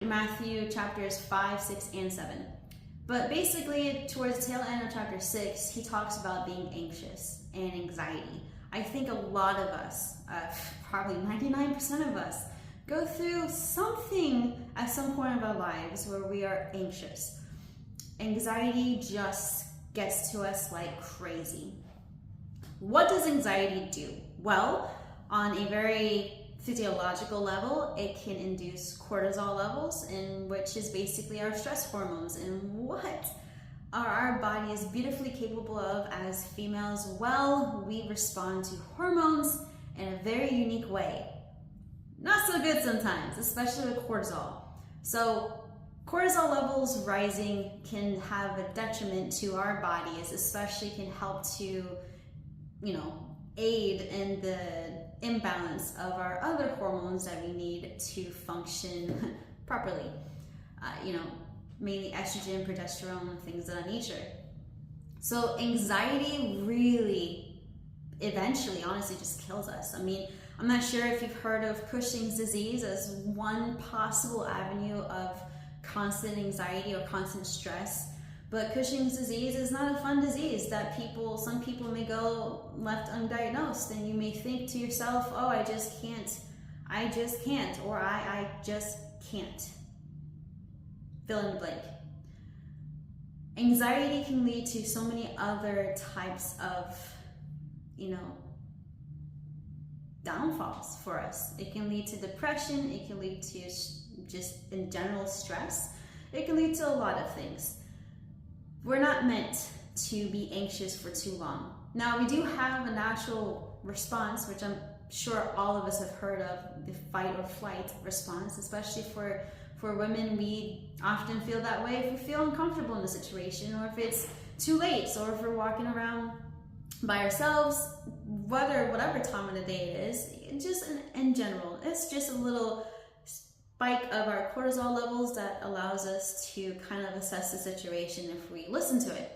Matthew chapters 5, 6, and 7. But basically, towards the tail end of chapter 6, he talks about being anxious and anxiety. I think a lot of us, probably 99% of us, go through something at some point of our lives where we are anxious. Anxiety just gets to us like crazy. What does anxiety do? Well, on a very physiological level, it can induce cortisol levels, which is basically our stress hormones. And what are our bodies beautifully capable of as females? Well, we respond to hormones in a very unique way. Not so good sometimes, especially with cortisol. So cortisol levels rising can have a detriment to our bodies, especially can help to, aid in the imbalance of our other hormones that we need to function properly. Mainly estrogen, progesterone, things of that nature. So anxiety really eventually, honestly, just kills us. I mean, I'm not sure if you've heard of Cushing's disease as one possible avenue of constant anxiety or constant stress. But Cushing's disease is not a fun disease that some people may go left undiagnosed, and you may think to yourself, oh, I just can't, or I just can't. Fill in the blank. Anxiety can lead to so many other types of, downfalls for us. It can lead to depression, it can lead to just in general stress, it can lead to a lot of things. We're not meant to be anxious for too long. Now, we do have a natural response, which I'm sure all of us have heard of, the fight or flight response, especially for women. We often feel that way if we feel uncomfortable in a situation, or if it's too late, or if we're walking around by ourselves, whatever time of the day it is, just in general, it's just a little spike of our cortisol levels that allows us to kind of assess the situation if we listen to it.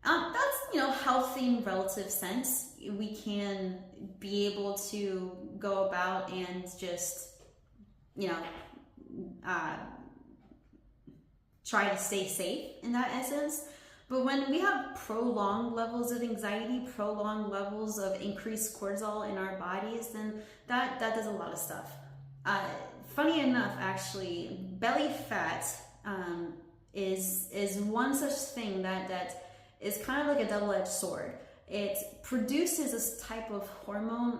That's, healthy in relative sense. We can be able to go about and just, try to stay safe in that essence. But when we have prolonged levels of anxiety, prolonged levels of increased cortisol in our bodies, then that does a lot of stuff. Funny enough, actually, belly fat is one such thing that is kind of like a double-edged sword. It produces this type of hormone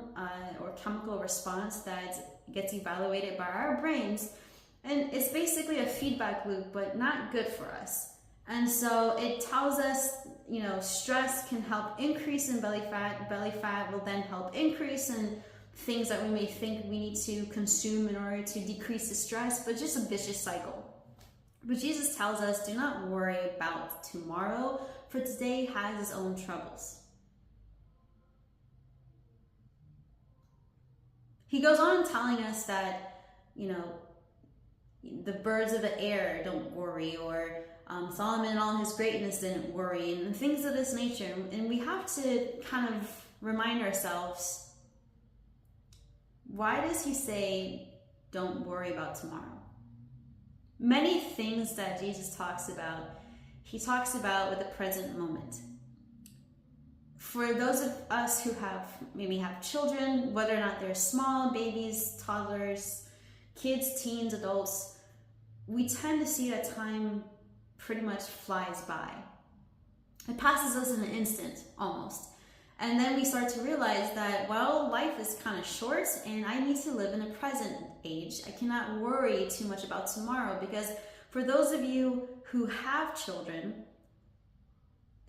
or chemical response that gets evaluated by our brains, and it's basically a feedback loop, but not good for us. And so it tells us, stress can help increase in belly fat. Belly fat will then help increase in things that we may think we need to consume in order to decrease the stress, but just a vicious cycle. But Jesus tells us, do not worry about tomorrow, for today has its own troubles. He goes on telling us that, the birds of the air don't worry, or Solomon in all his greatness didn't worry, and things of this nature. And we have to kind of remind ourselves, why does he say, don't worry about tomorrow? Many things that Jesus talks about, he talks about with the present moment. For those of us who maybe have children, whether or not they're small, babies, toddlers, kids, teens, adults, we tend to see that time pretty much flies by. It passes us in an instant, almost. And then we start to realize that, life is kind of short, and I need to live in a present age. I cannot worry too much about tomorrow, because for those of you who have children,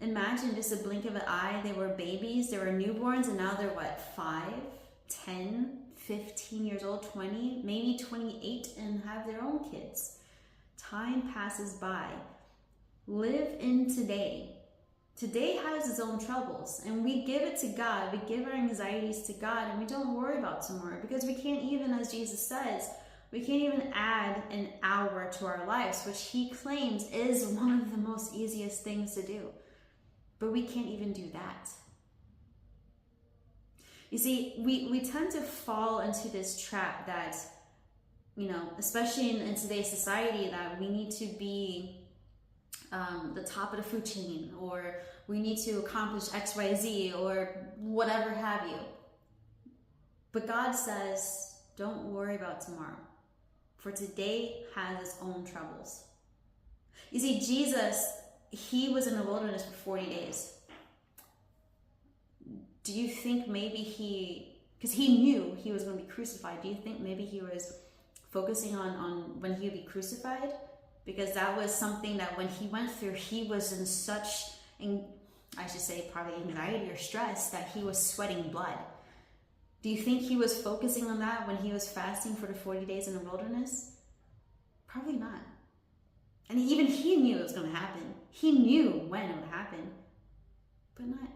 imagine just a blink of an eye, they were babies, they were newborns, and now they're 5, 10, 15 years old, 20, maybe 28, and have their own kids. Time passes by. Live in today. Today has its own troubles, and we give it to God. We give our anxieties to God, and we don't worry about tomorrow, because we can't even, as Jesus says, we can't even add an hour to our lives, which he claims is one of the most easiest things to do. But we can't even do that. You see, we tend to fall into this trap that especially in today's society, that we need to be the top of the food chain, or we need to accomplish XYZ, or whatever have you. But God says, don't worry about tomorrow, for today has its own troubles. You see, Jesus, he was in the wilderness for 40 days. Do you think maybe because he knew he was going to be crucified, do you think maybe he was focusing on when he would be crucified? Because that was something that when he went through, he was in such, I should say, probably anxiety or stress, that he was sweating blood. Do you think he was focusing on that when he was fasting for the 40 days in the wilderness? Probably not. And even he knew it was going to happen. He knew when it would happen, but not.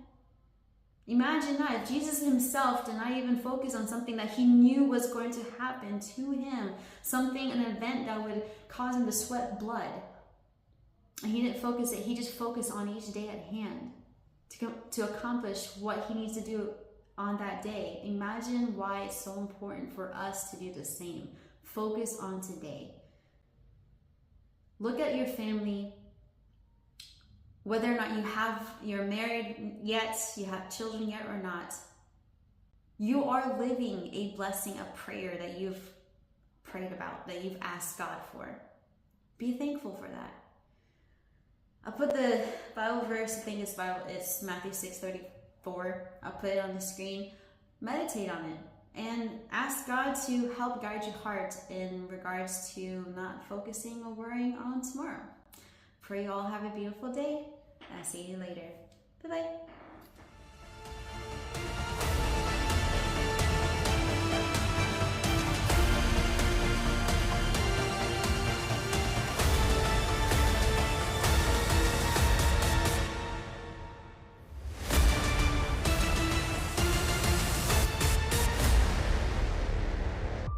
Imagine that, if Jesus himself did not even focus on something that he knew was going to happen to him, an event that would cause him to sweat blood. And he didn't focus it, he just focused on each day at hand to accomplish what he needs to do on that day. Imagine why it's so important for us to do the same. Focus on today. Look at your family. Whether or not you're married yet, you have children yet or not, you are living a blessing, a prayer that you've prayed about, that you've asked God for. Be thankful for that. I'll put the Bible verse, I think it's Matthew 6:34. I'll put it on the screen. Meditate on it and ask God to help guide your heart in regards to not focusing or worrying on tomorrow. Pray you all have a beautiful day. I'll see you later. Bye-bye.